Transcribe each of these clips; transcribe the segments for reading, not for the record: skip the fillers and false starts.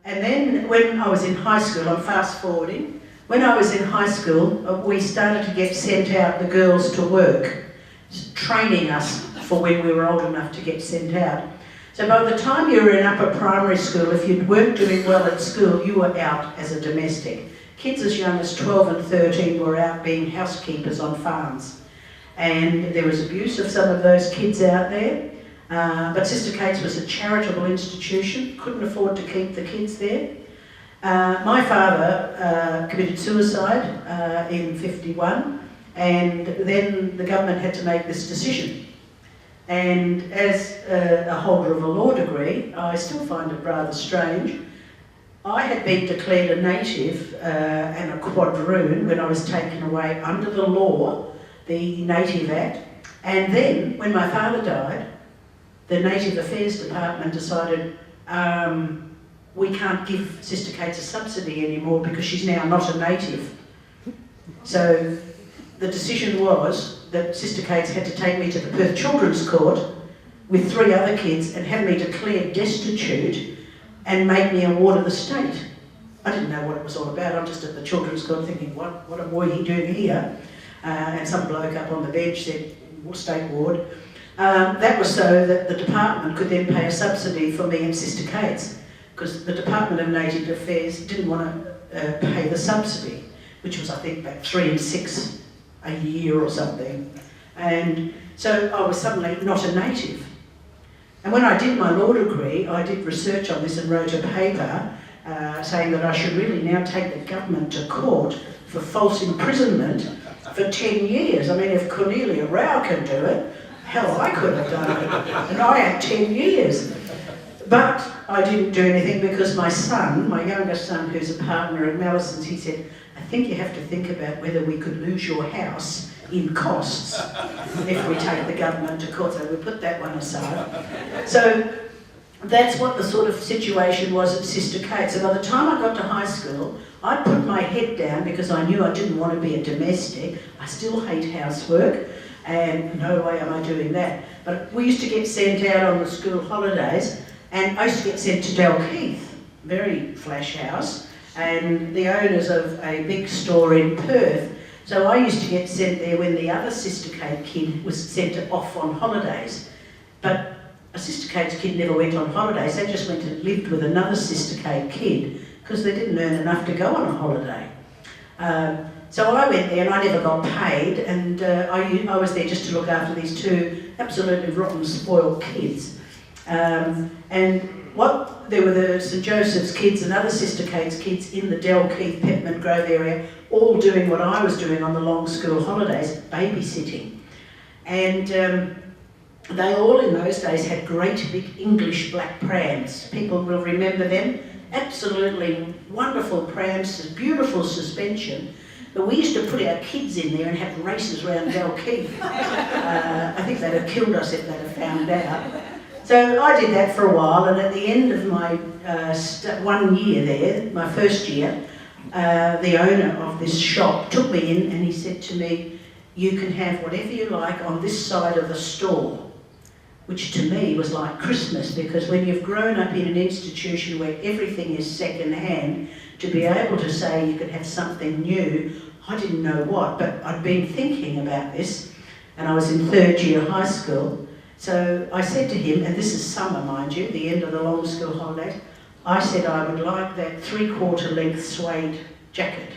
And then when I was in high school, I'm fast forwarding, when I was in high school, we started to get sent out, the girls, to work, training us for when we were old enough to get sent out. So by the time you were in upper primary school, if you weren't doing well at school, you were out as a domestic. Kids as young as 12 and 13 were out being housekeepers on farms. And there was abuse of some of those kids out there. But Sister Kate's was a charitable institution, couldn't afford to keep the kids there. My father committed suicide in '51, and then the government had to make this decision. And as a holder of a law degree, I still find it rather strange. I had been declared a native and a quadroon when I was taken away under the law, the Native Act, and then when my father died, the Native Affairs Department decided we can't give Sister Kate a subsidy anymore because she's now not a native. So the decision was that Sister Kate had to take me to the Perth Children's Court with 3 other kids and have me declared destitute and make me a ward of the state. I didn't know what it was all about. I'm just at the Children's Court thinking, what am I doing here? And some bloke up on the bench said, state ward. That was so that the department could then pay a subsidy for me and Sister Kate's, because the Department of Native Affairs didn't want to pay the subsidy, which was I think about 3 and 6 a year or something. And so I was suddenly not a native. And when I did my law degree, I did research on this and wrote a paper saying that I should really now take the government to court for false imprisonment for 10 years. I mean, if Cornelia Rao can do it, hell, I could have done it. And I had 10 years. But I didn't do anything because my son, my youngest son, who's a partner at Mallesons, he said, I think you have to think about whether we could lose your house in costs if we take the government to court. So we put that one aside. So that's what the sort of situation was at Sister Kate. So by the time I got to high school, I put my head down because I knew I didn't want to be a domestic. I still hate housework, and no way am I doing that. But we used to get sent out on the school holidays, and I used to get sent to Dalkeith, very flash house, and the owners of a big store in Perth. So I used to get sent there when the other Sister Kate kid was sent off on holidays. But a Sister Kate's kid never went on holidays, they just went and lived with another Sister Kate kid because they didn't earn enough to go on a holiday. So I went there and I never got paid, and I was there just to look after these 2 absolutely rotten, spoiled kids. There were the St Joseph's kids and other Sister Kate's kids in the Dalkeith, Petman Grove area, all doing what I was doing on the long school holidays, babysitting. And they all in those days had great big English black prams. People will remember them. Absolutely wonderful prams, beautiful suspension. But we used to put our kids in there and have races around Dalkeith. I think they'd have killed us if they'd have found out. So I did that for a while, and at the end of my 1 year there, my first year, the owner of this shop took me in and he said to me, you can have whatever you like on this side of the store, which to me was like Christmas, because when you've grown up in an institution where everything is second hand, to be able to say you could have something new, I didn't know what, but I'd been thinking about this, and I was in 3rd year high school. So I said to him, and this is summer mind you, the end of the long school holidays, I said I would like that 3/4 length suede jacket.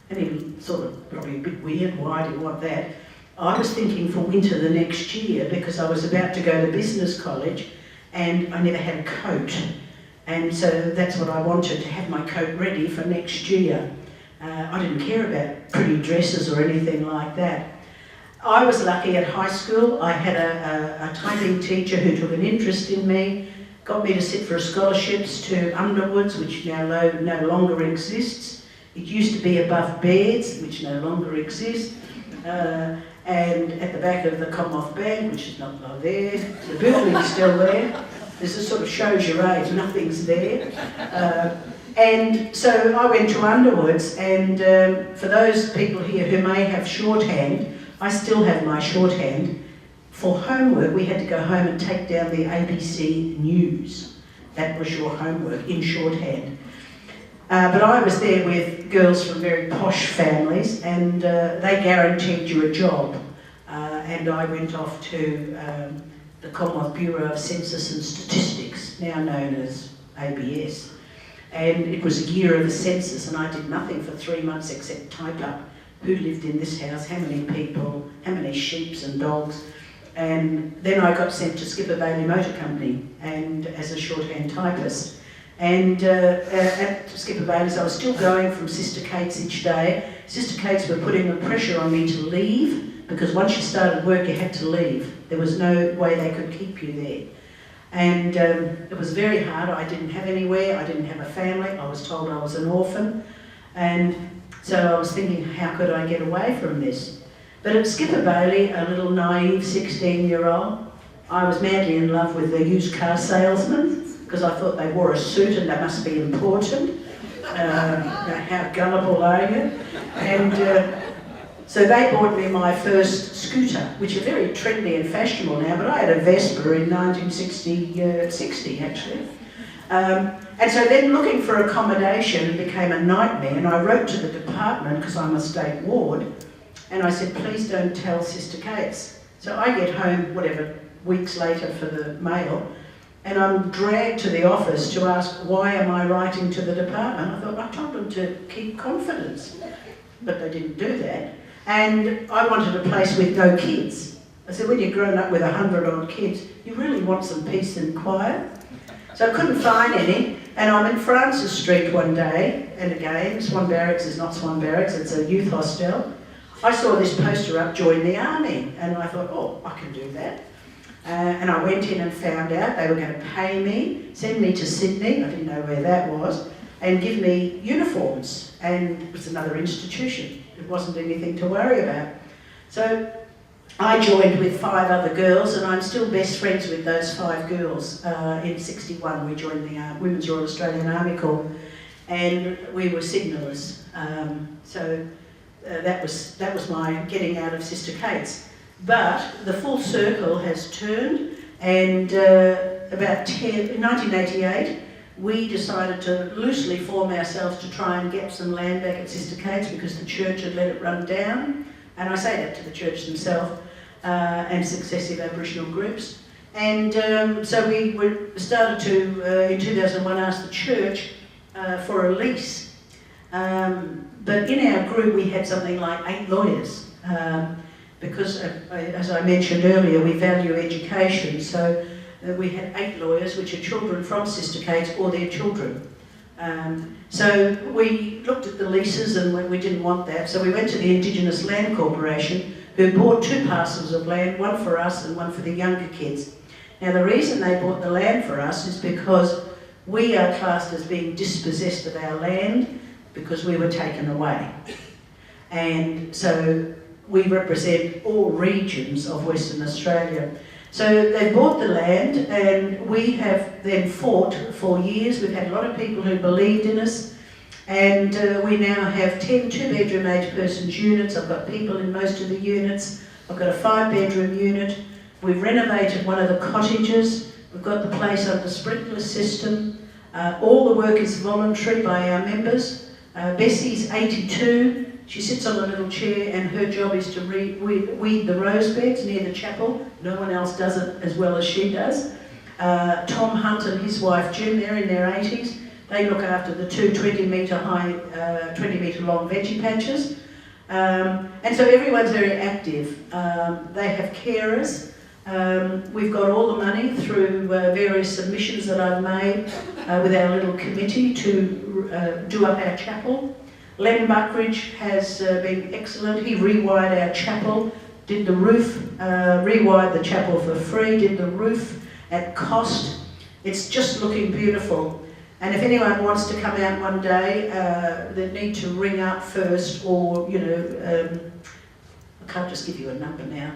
And he was sort of probably a bit weird, why do you want that? I was thinking for winter the next year because I was about to go to business college and I never had a coat. And so that's what I wanted, to have my coat ready for next year. I didn't care about pretty dresses or anything like that. I was lucky at high school. I had a typing teacher who took an interest in me, got me to sit for scholarships to Underwoods, which now no longer exists. It used to be above Baird's, which no longer exists. And at the back of the Commonwealth Bank, which is not there. The building's still there. This is sort of shows your age, nothing's there. And so I went to Underwoods, and for those people here who may have shorthand, I still have my shorthand. For homework, we had to go home and take down the ABC News. That was your homework in shorthand. But I was there with girls from very posh families, and they guaranteed you a job. And I went off to the Commonwealth Bureau of Census and Statistics, now known as ABS. And it was a year of the census, and I did nothing for 3 months except type up who lived in this house, how many people, how many sheep and dogs. And then I got sent to Skipper Bailey Motor Company and as a shorthand typist. And at Skipper Bailey's I was still going from Sister Kate's each day. Sister Kate's were putting the pressure on me to leave, because once you started work you had to leave. There was no way they could keep you there. And it was very hard. I didn't have anywhere, I didn't have a family, I was told I was an orphan. And so I was thinking, how could I get away from this? But at Skipper Bailey, a little naive 16-year-old, I was madly in love with the used car salesman, because I thought they wore a suit and they must be important. How gullible are you? And so they bought me my first scooter, which are very trendy and fashionable now, but I had a Vespa in 1960 actually. And so then looking for accommodation became a nightmare, and I wrote to the department, because I'm a state ward, and I said, please don't tell Sister Kate's. So I get home, whatever, weeks later for the mail, and I'm dragged to the office to ask, why am I writing to the department? I thought, I told them to keep confidence, but they didn't do that. And I wanted a place with no kids. I said, when you've grown up with 100-odd kids, you really want some peace and quiet. So I couldn't find any, and I'm in Francis Street one day, and again, Swan Barracks is not Swan Barracks, it's a youth hostel. I saw this poster up, join the army, and I thought, oh, I can do that. And I went in and found out they were going to pay me, send me to Sydney, I didn't know where that was, and give me uniforms, and it was another institution. It wasn't anything to worry about. So I joined with 5 other girls, and I'm still best friends with those 5 girls. In '61 we joined the Women's Royal Australian Army Corps, and we were signallers. That was my getting out of Sister Kate's. But the full circle has turned, and in 1988 we decided to loosely form ourselves to try and get some land back at Sister Kate's, because the church had let it run down, and I say that to the church themselves and successive Aboriginal groups. And so we started to, in 2001, ask the church for a lease. But in our group we had something like 8 lawyers, because as I mentioned earlier, we value education. So we had 8 lawyers, which are children from Sister Kate's or their children. So we looked at the leases and we didn't want that, so we went to the Indigenous Land Corporation, who bought 2 parcels of land, one for us and one for the younger kids. Now the reason they bought the land for us is because we are classed as being dispossessed of our land because we were taken away. And so we represent all regions of Western Australia. So they bought the land, and we have then fought for years. We've had a lot of people who believed in us, and we now have 10 2-bedroom 8-persons units. I've got people in most of the units. I've got a 5-bedroom unit. We've renovated one of the cottages. We've got the place under sprinkler system. All the work is voluntary by our members. Bessie's 82. She sits on a little chair, and her job is to weed the rose beds near the chapel. No one else does it as well as she does. Tom Hunt and his wife Jim, they're in their 80s. They look after the 2 20-metre high, 20-metre long veggie patches. And so everyone's very active. They have carers. We've got all the money through various submissions that I've made with our little committee to do up our chapel. Len Buckridge has been excellent. He rewired our chapel, did the roof, rewired the chapel for free, did the roof at cost. It's just looking beautiful. And if anyone wants to come out one day, they need to ring up first, or, you know, I can't just give you a number now,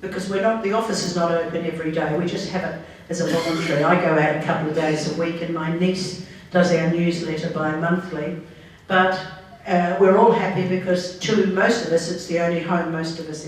because the office is not open every day. We just have it as a voluntary. I go out a couple of days a week, and my niece does our newsletter bi-monthly. But we're all happy because to most of us it's the only home most of us